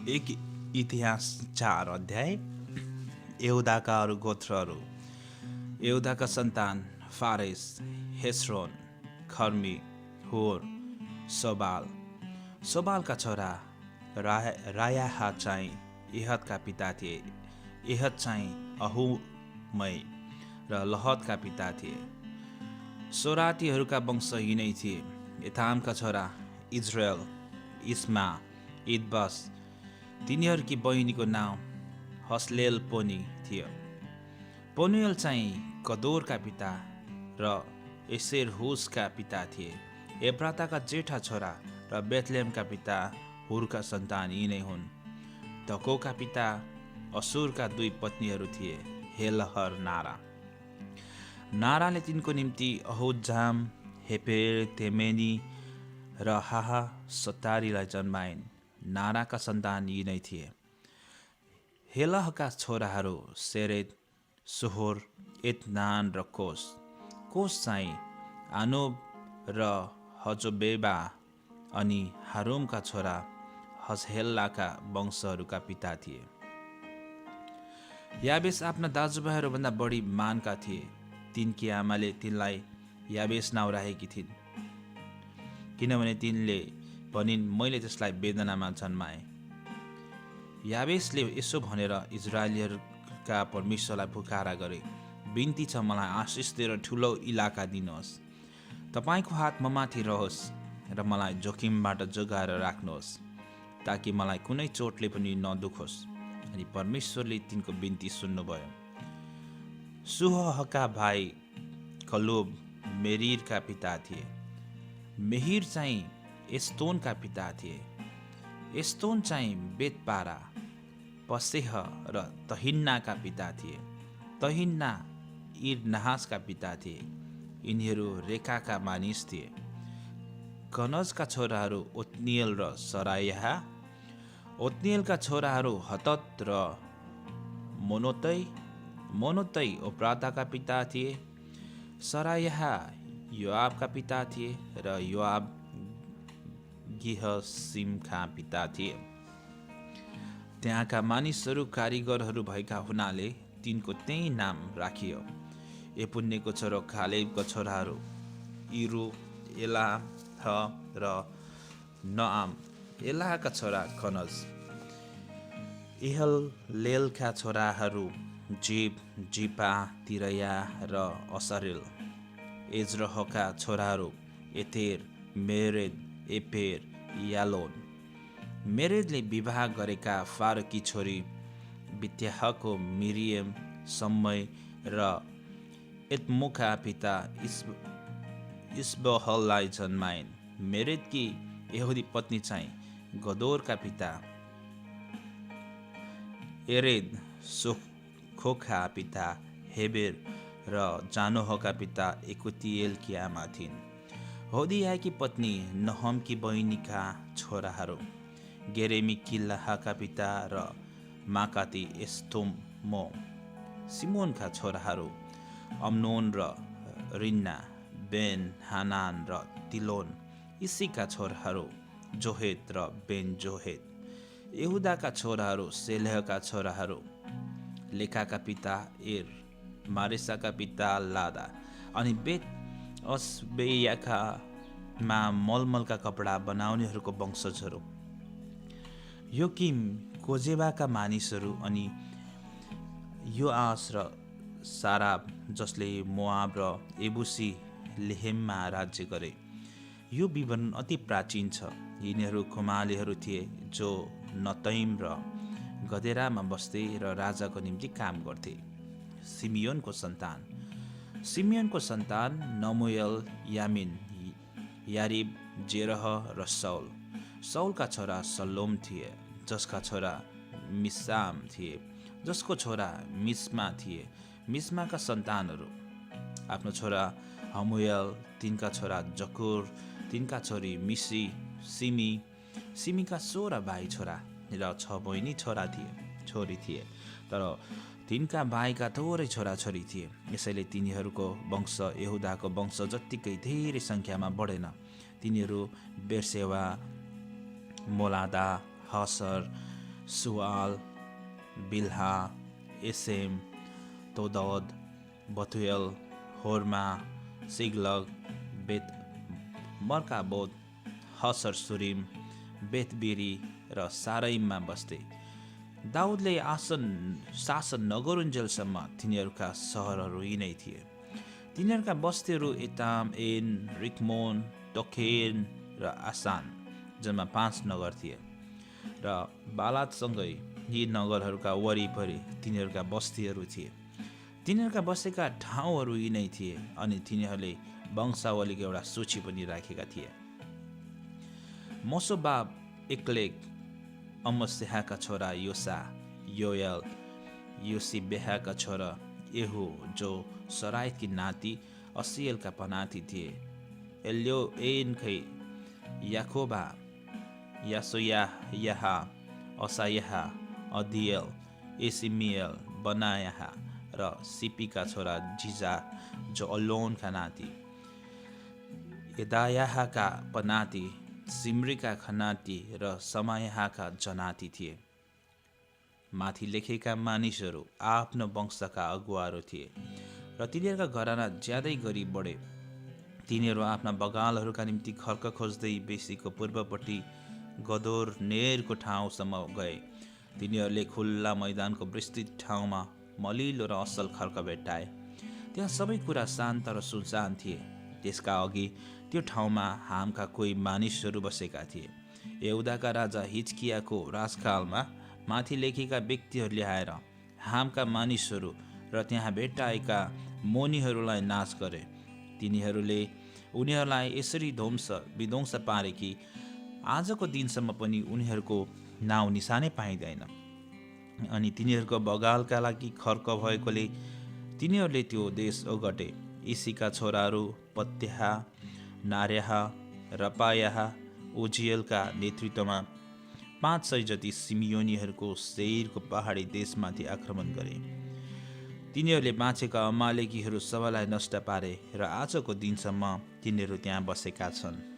एक इतिहास 4 अध्याय। यहुदाका अरू गोत्रहरू। यहुदाका सन्तान फारेस, हेस्रोन, खर्मी, होर, सोबाल। सोबालका छोरा रायाहा चाहिँ यहदका पिता थिए। यहद चाहिँ अहुमै र लहदका पिता थिए। सोरातीहरूका वंश यिनै थिए। एथामका छोरा इजरायल, इस्मा, इदबस। तिनीहरूकी बहिनीको नाम हसलेल पोनी थियो। पोनुएल चाहिँ कदोरका पिता र एसेरहुसका पिता थिए। एप्राताका जेठा छोरा र बेथलेमका पिता हुरका सन्तान यिनै हुन्। धकोका पिता असुरका 2 पत्नीहरू थिए, हेलहर, नारा। नाराले तिनको निम्ति अहुजाम, हेपेर, तेमेनी र हाहा सतारीलाई जन्माइन्। नाराका सन्तान यिनै थिए। हेलहका छोराहरू सेरेद, सोहोर, एतनान र कोस। कोस चाहिँ आनोब र हजोबेबा अनि हारुमका छोरा हसहेल्लाका वंशहरूका पिता थिए। याबेस आफ्ना दाजुभाइहरूभन्दा बढी मानका थिए। तिनकी आमाले तिनलाई याबेस नाउँ राखेकी थिइन्, किनभने तिनले भनिन्, मैले त्यसलाई वेदनामा जन्माएँ। याबेसले यसो भनेर इजरायलीहरूका परमेश्वरलाई पुकारा गरे, बिन्ती छ, मलाई आशिष दिएर ठुलो इलाका दिनुहोस्। तपाईँको हात ममाथि रहोस् र मलाई जोखिमबाट जोगाएर राख्नुहोस्, ताकि मलाई कुनै चोटले पनि नदुखोस्। अनि परमेश्वरले तिनको बिन्ती सुन्नुभयो। सुहका भाइ कलोब मेरिरका पिता थिए। मेहिर चाहिँ एस्तोनका पिता थिए। एस्तोन चाहिँ बेतपारा, पसेह र तहिन्नाका पिता थिए। तहिन्ना इर नहासका पिता थिए। यिनीहरू रेकाका मानिस थिए। कनजका छोराहरू ओत्निएल र सरायाहा। ओत्निएलका छोराहरू हतत र मोनोतै। मोनोतै ओप्राताका पिता थिए। सरायाहा योआबका पिता थिए र योआब गिहसिमका पिता थिए। त्यहाँका मानिसहरू कारिगरहरू भएका हुनाले तिनको त्यही नाम राखियो। एपुन्नेको छोरो खालेबको छोराहरू इरु, एलाह र नआम। एलाहका छोरा कनज। इहलेलका छोराहरू जीब, जिपा, तिरया र असरेल। एज्रहका छोराहरू एतेर, मेरेद, एपेर, यालोन। मेरेदले विवाह गरेका फारकी छोरी बित्याहको मिरियम, समय र एतमोका पिता इसबहललाई जन्माइन्। मेरेदकी यहुदी पत्नी चाहिँ गदोरका पिता एरेद, सोखोका पिता हेबेर र जानोहका पिता एकुतिएलकी आमा थिइन्। होदियाकी पत्नी नहमकी बहिनीका छोराहरू गेरेमी किल्लाहका पिता र माकाती एस्तोमो। सिमोनका छोराहरू अम्नोन र रिन्ना, बेन हानान र तिलोन। इसीका छोराहरू जोहेत र बेन जोहेत। यहुदाका छोराहरू सेलहका छोराहरू लेखाका पिता एर, मारेसाका पिता लादा अनि बेत असबेयाकामा मलमलका कपडा बनाउनेहरूको वंशजहरू। योकिम कोजेबाका मानिसहरू अनि योआस र साराब, जसले मोआब र एबुसी लेहेममा राज्य गरे। यो विवरण अति प्राचीन छ। यिनीहरू खुमालेहरू थिए जो नतैम र गदेरामा बस्थे र राजाको निम्ति काम गर्थे। सिमियोनको सन्तान। सिमियोनको सन्तान नमुएल, यामिन, यारिब, जेरह र सौल। सौलका छोरा सल्लोम थिए, जसका छोरा मिसाम थिए, जसको छोरा मिस्मा थिए। मिस्माका सन्तानहरू आफ्नो छोरा हमुएल, तिनका छोरा जकुर, तिनका छोरी मिसी, सिमी। सिमीका 16 भाइ छोरा र 6 बहिनी छोरी थिए, तर तिनका भाइका थोरै छोराछोरी थिए। यसैले तिनीहरूको वंश यहुदाको वंश जत्तिकै धेरै सङ्ख्यामा बढेन। तिनीहरू बेर्सेवा, मोलादा, हसर, सुआल, बिल्हा, एसेम, तोदद, बथुएल, होर्मा, सिगलग, बेत मर्काबोत, हसर सुरिम, बेतबिरी र सारैममा बस्थे। दाउदले शासन नगरुन्जेलसम्म तिनीहरूका सहरहरू यी नै थिए। तिनीहरूका बस्तीहरू एताम, एन, रिकमोन, टोखेन र आसान, जम्मा 5 नगर थिए। र बालातसँगै यी नगरहरूका वरिपरि तिनीहरूका बस्तीहरू थिए। तिनीहरूका बसेका ठाउँहरू यी नै थिए अनि तिनीहरूले वंशावलीको एउटा सूची पनि राखेका थिए। मोसोबाब एक्लेग, अमस्याहका छोरा योसा, योयल, योसिबेहाका छोरा एहु, जो सरायतकी नाति असियलका पनाती थिए, एल्योएनकै, याकोबा, यासोयाहा, असायाहा, अदियल, एसिमियल, बनायाहा र सिपीका छोरा जिजा, जो अल्लोनका नाति, यदायाहाका पनाती, सिम्रीका खनाती र समायाहाका जनाती थिए। माथि लेखेका मानिसहरू आफ्नो वंशका अगुवाहरू थिए र तिनीहरूका घराना ज्यादै गरी बढे। तिनीहरू आफ्ना बगालहरूका निम्ति खर्क खोज्दै बेसीको पूर्वपट्टि गदोर नेरको ठाउँसम्म गए। तिनीहरूले खुल्ला मैदानको विस्तृत ठाउँमा मलिलो र असल खर्क भेट्टाए। त्यहाँ सबै कुरा शान्त र सुनसान थिए। त्यसका अघि त्यो ठाउँमा हामका कोही मानिसहरू बसेका थिए। यहुदाका राजा हिजकियाको राजकालमा माथि लेखेका व्यक्तिहरूले आएर हामका मानिसहरू र त्यहाँ भेट्टाएका मोनीहरूलाई नाश गरे। तिनीहरूले उनीहरूलाई यसरी विध्वंस पारे कि आजको दिनसम्म पनि उनीहरूको नाउँ निशानै पाइँदैन। अनि तिनीहरूको बगालका लागि खर्क भएकोले तिनीहरूले त्यो देश ओगटे। इसीका छोराहरू पत्याहा, नार्याहा, रपायाहा, ओजियलका नेतृत्वमा 500 जति सिमियोनीहरूको सेयरको पहाडी देशमाथि आक्रमण गरे। तिनीहरूले बाँचेका अमालेकीहरू सबैलाई नष्ट पारे र आजको दिनसम्म तिनीहरू त्यहाँ बसेका छन्।